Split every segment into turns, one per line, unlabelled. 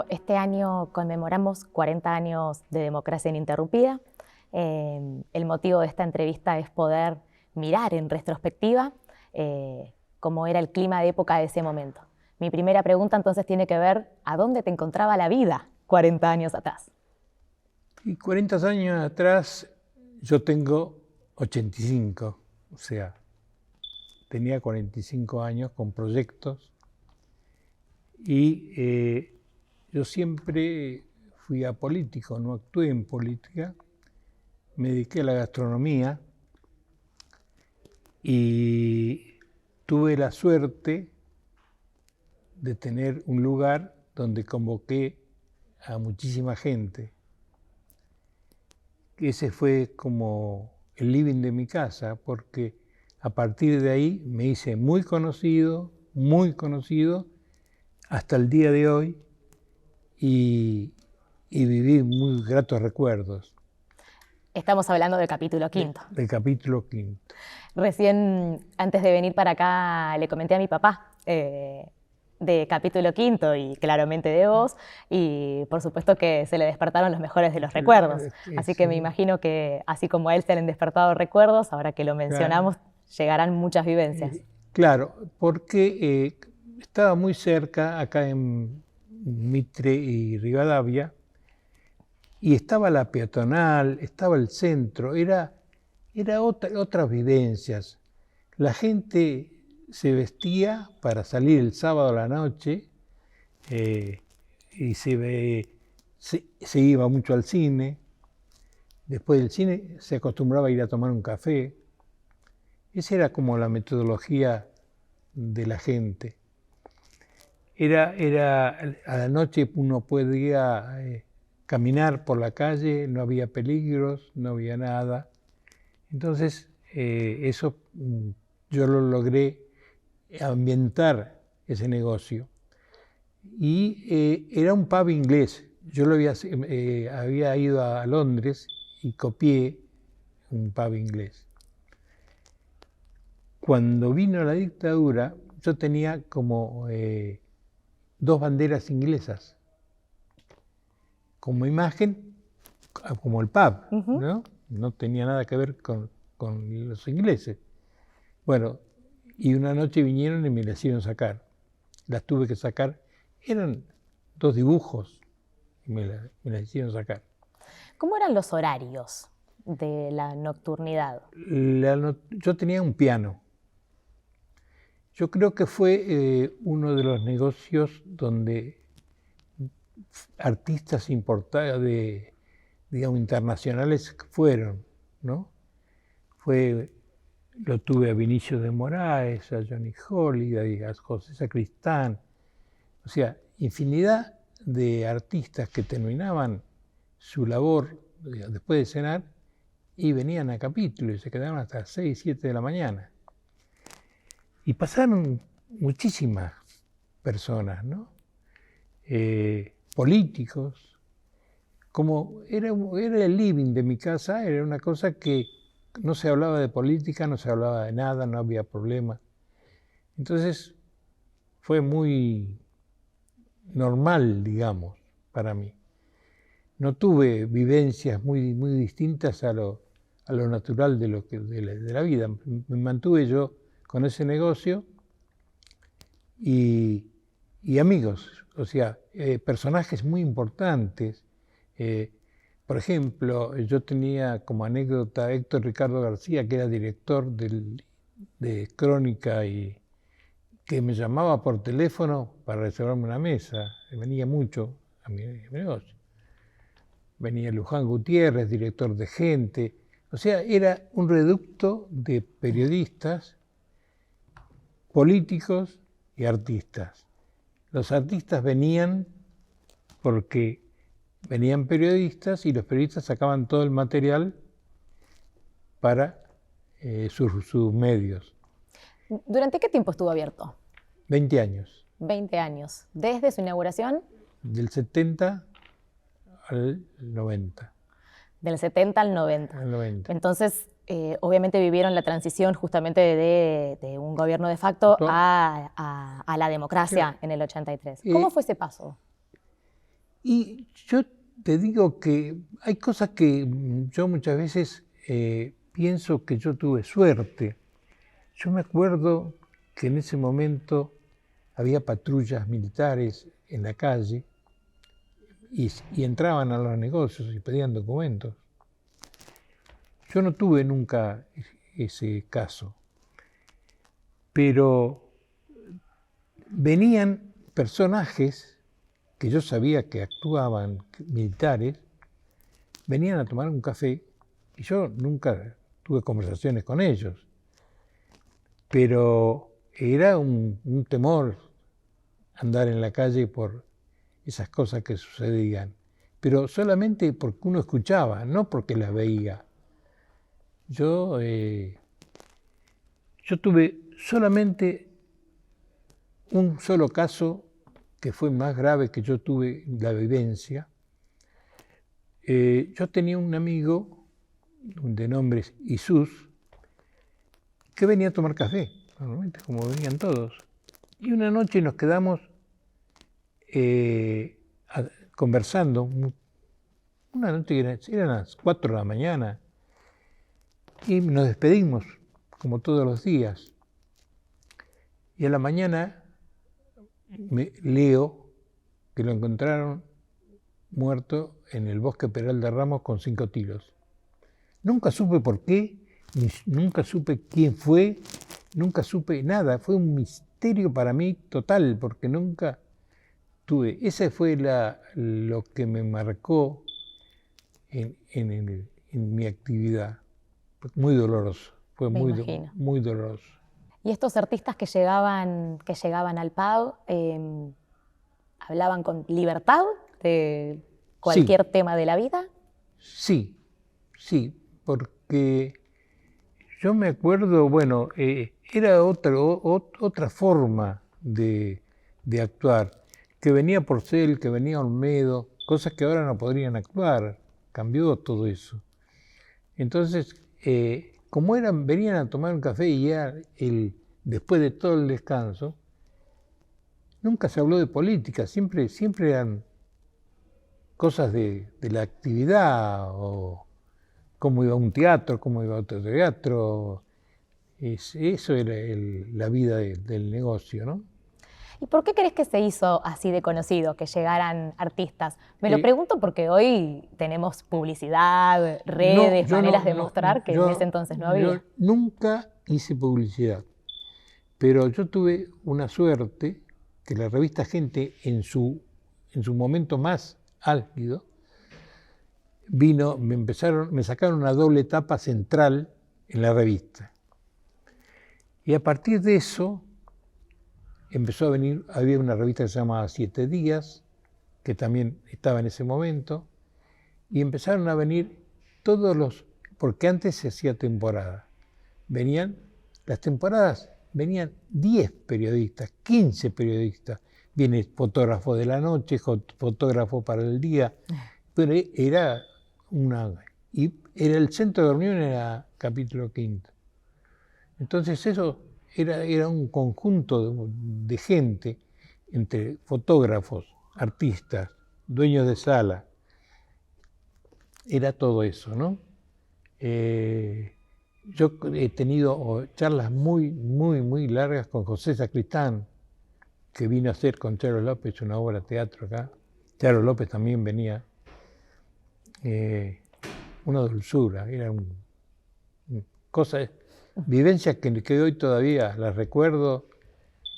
Este año conmemoramos 40 años de democracia ininterrumpida. El motivo de esta entrevista es poder mirar en retrospectiva cómo era el clima de época de ese momento. Mi primera pregunta entonces tiene que ver ¿a dónde te encontraba la vida 40 años atrás?
Y 40 años atrás yo tengo 85, o sea, tenía 45 años con proyectos y yo siempre fui apolítico, no actué en política, me dediqué a la gastronomía y tuve la suerte de tener un lugar donde convoqué a muchísima gente. Ese fue como el living de mi casa, porque a partir de ahí me hice muy conocido, hasta el día de hoy, y viví muy gratos recuerdos.
Estamos hablando del capítulo quinto.
Del capítulo quinto.
Recién, antes de venir para acá, le comenté a mi papá de capítulo quinto y claramente de vos, y por supuesto que se le despertaron los mejores de los recuerdos. Así que me imagino que así como a él se le han despertado recuerdos, ahora que lo mencionamos, llegarán muchas vivencias.
Claro, porque estaba muy cerca, acá en Mitre y Rivadavia, y estaba la peatonal, estaba el centro, era otras vivencias. La gente se vestía para salir el sábado a la noche y se iba mucho al cine. Después del cine se acostumbraba a ir a tomar un café. Esa era como la metodología de la gente. A la noche uno podía caminar por la calle, no había peligros, no había nada. Entonces, eso yo lo logré ambientar ese negocio. Y era un pub inglés. Yo había ido a Londres y copié un pub inglés. Cuando vino la dictadura, yo tenía como 2 banderas inglesas como imagen, como el pub, ¿no? No tenía nada que ver con los ingleses. Bueno, y una noche vinieron y me las hicieron sacar. Las tuve que sacar. Eran 2 dibujos y me las hicieron sacar.
¿Cómo eran los horarios de la nocturnidad?
Yo tenía un piano. Yo creo que fue uno de los negocios donde artistas importados digamos, internacionales fueron, ¿no? Lo tuve a Vinicius de Moraes, a Johnny Holiday, a José Sacristán, o sea, infinidad de artistas que terminaban su labor después de cenar y venían a capítulo y se quedaban hasta las 6, 7 de la mañana. Y pasaron muchísimas personas, ¿no? Políticos, como era el living de mi casa, era una cosa que no se hablaba de política, no se hablaba de nada, no había problema. Entonces fue muy normal, digamos, para mí. No tuve vivencias muy distintas a lo natural de la vida. Me mantuve yo con ese negocio y amigos, o sea, personajes muy importantes. Por ejemplo, yo tenía como anécdota a Héctor Ricardo García, que era director de Crónica y que me llamaba por teléfono para reservarme una mesa. Venía mucho a mi negocio. Venía Luján Gutiérrez, director de Gente. O sea, era un reducto de periodistas, políticos y artistas. Los artistas venían porque venían periodistas y los periodistas sacaban todo el material para sus medios.
¿Durante qué tiempo estuvo abierto?
20 años.
20 años. ¿Desde su inauguración?
Del 70 al 90.
Del 70 al 90.
Al 90.
Entonces, obviamente vivieron la transición justamente de un gobierno de facto a la democracia en el 83. ¿Cómo fue ese paso?
Y yo te digo que hay cosas que yo muchas veces pienso que yo tuve suerte. Yo me acuerdo que en ese momento había patrullas militares en la calle y entraban a los negocios y pedían documentos. Yo no tuve nunca ese caso, pero venían personajes que yo sabía que actuaban militares, venían a tomar un café y yo nunca tuve conversaciones con ellos, pero era un temor andar en la calle por esas cosas que sucedían, pero solamente porque uno escuchaba, no porque las veía. Yo tuve solamente un solo caso que fue más grave que yo tuve la vivencia. Yo tenía un amigo de nombre Jesús que venía a tomar café, normalmente como venían todos. Y una noche nos quedamos conversando, una noche eran las 4 de la mañana, y nos despedimos, como todos los días. Y a la mañana leo que lo encontraron muerto en el bosque Peral de Ramos con 5 tiros. Nunca supe por qué, nunca supe quién fue, nunca supe nada. Fue un misterio para mí total, porque nunca tuve. Ese fue lo que me marcó en mi actividad. Muy doloroso, fue muy doloroso.
Y estos artistas que llegaban al pub, ¿hablaban con libertad de cualquier tema de la vida?
Sí, porque yo me acuerdo, bueno, era otra forma de actuar, que venía Porcel, que venía Olmedo, cosas que ahora no podrían actuar, cambió todo eso. Entonces, como venían a tomar un café y ya después de todo el descanso, nunca se habló de política, siempre eran cosas de la actividad, o cómo iba un teatro, cómo iba otro teatro. Eso era la vida del negocio, ¿no?
¿Y por qué crees que se hizo así de conocido, que llegaran artistas? Me lo pregunto porque hoy tenemos publicidad, redes, maneras de mostrar que en ese entonces no había.
Yo nunca hice publicidad, pero yo tuve una suerte que la revista Gente, en su momento más álgido, me sacaron una doble tapa central en la revista. Y a partir de eso empezó a venir, había una revista que se llamaba 7 Días, que también estaba en ese momento, y empezaron a venir porque antes se hacía temporada. Las temporadas venían 10 periodistas, 15 periodistas, viene fotógrafo de la noche, fotógrafo para el día, pero era el centro de reunión, era Capítulo Quinto. Entonces eso era un conjunto de gente, entre fotógrafos, artistas, dueños de sala. Era todo eso, ¿no? Yo he tenido charlas muy, muy, muy largas con José Sacristán, que vino a hacer con Charo López una obra de teatro acá. Charo López también venía. Una dulzura, era vivencias que hoy todavía las recuerdo,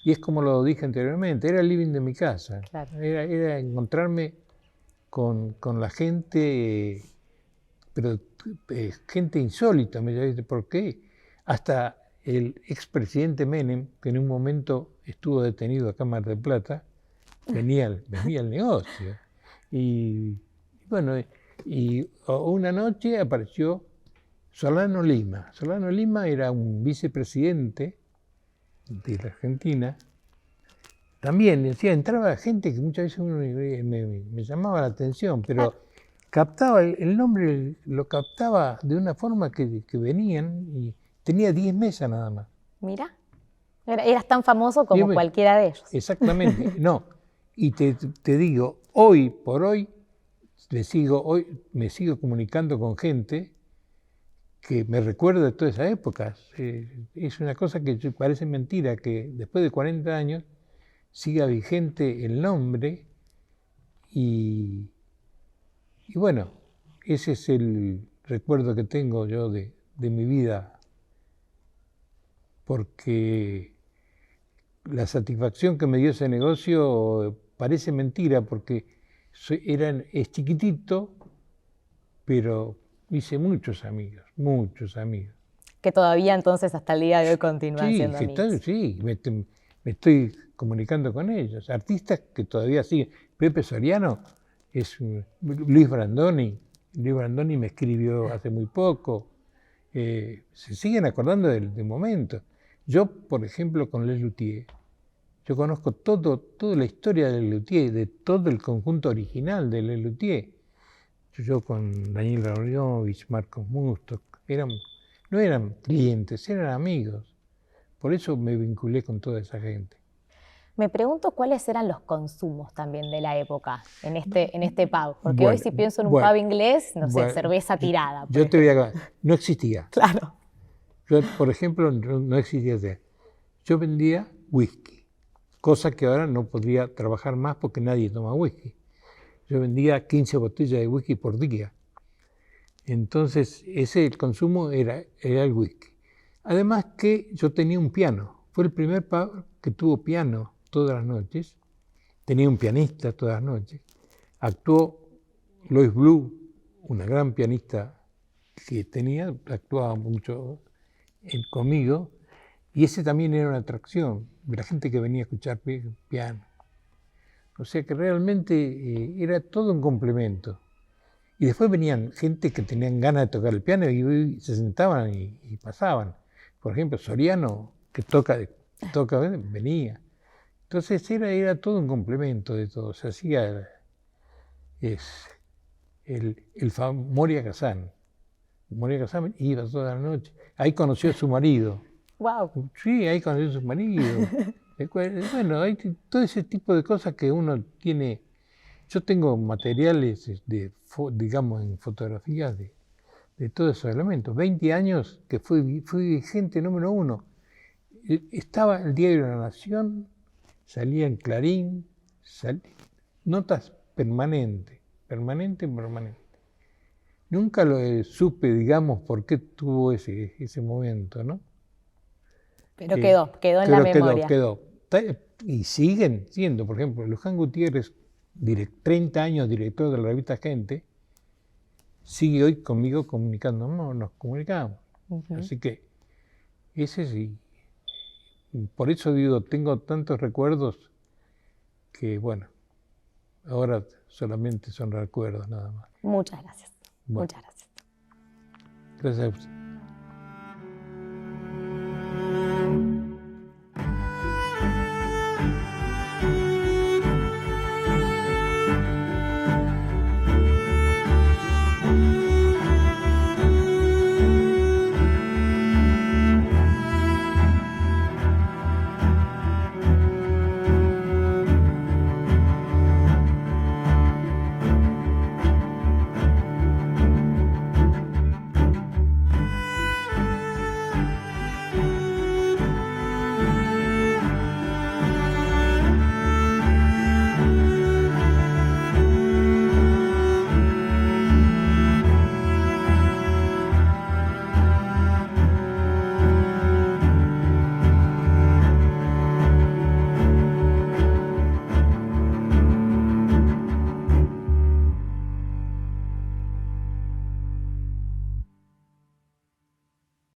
y es como lo dije anteriormente, era el living de mi casa. Claro. Era encontrarme con la gente, pero gente insólita, ¿por qué? Hasta el expresidente Menem, que en un momento estuvo detenido acá en Mar del Plata, venía al negocio. Y bueno, y una noche apareció Solano Lima. Solano Lima era un vicepresidente de la Argentina. También decía, entraba gente que muchas veces me llamaba la atención, pero captaba el nombre, lo captaba de una forma que venían, y tenía 10 mesas nada más.
Mira, eras tan famoso como cualquiera de ellos.
Exactamente, no. Y te digo, hoy por hoy, me sigo comunicando con gente que me recuerda de todas esas épocas. Es una cosa que parece mentira, que después de 40 años siga vigente el nombre y bueno, ese es el recuerdo que tengo yo de mi vida, porque la satisfacción que me dio ese negocio parece mentira, porque es chiquitito, pero hice muchos amigos, muchos amigos.
Que todavía entonces hasta el día de hoy continúan
Sí,
siendo amigos.
sí, me estoy comunicando con ellos. Artistas que todavía siguen. Pepe Soriano Luis Brandoni. Luis Brandoni me escribió hace muy poco. Se siguen acordando del momento. Yo, por ejemplo, con Les Luthiers, yo conozco toda la historia de Les Luthiers, de todo el conjunto original de Les Luthiers. Yo con Daniel Rabinovich, Marcos Musto, no eran clientes, eran amigos. Por eso me vinculé con toda esa gente.
Me pregunto cuáles eran los consumos también de la época en este pub. Porque hoy
Bueno,
si pienso en un pub inglés, no sé, cerveza tirada.
Yo te voy a... No existía.
Claro.
Yo, por ejemplo, no existía. Yo vendía whisky, cosa que ahora no podría trabajar más porque nadie toma whisky. Yo vendía 15 botellas de whisky por día. Entonces, el consumo era el whisky. Además que yo tenía un piano. Fue el primer pub que tuvo piano todas las noches. Tenía un pianista todas las noches. Actuó Lois Blue, una gran pianista que actuaba mucho conmigo. Y ese también era una atracción de la gente que venía a escuchar piano. O sea que realmente era todo un complemento. Y después venían gente que tenían ganas de tocar el piano y se sentaban y pasaban. Por ejemplo, Soriano, que toca, venía. Entonces era todo un complemento de todo. Se hacía Moria Kazan. Moria Kazan iba toda la noche. Ahí conoció a su marido.
Wow.
Sí, ahí conoció a su marido. Bueno, hay todo ese tipo de cosas que uno tiene. Yo tengo materiales, digamos, en fotografías de todos esos elementos. 20 años que fui gente número uno. Estaba el diario La Nación, salía en Clarín, notas permanente. Nunca lo supe, digamos, por qué tuvo ese momento, ¿no?
Pero quedó en la memoria.
Quedó. Y siguen siendo, por ejemplo, Luján Gutiérrez, 30 años director de la revista Gente, sigue hoy conmigo comunicándonos, nos comunicamos. Así que ese sí. Por eso digo, tengo tantos recuerdos que, bueno, ahora solamente son recuerdos nada más.
Muchas gracias.
Bueno,
Muchas gracias.
Gracias a usted.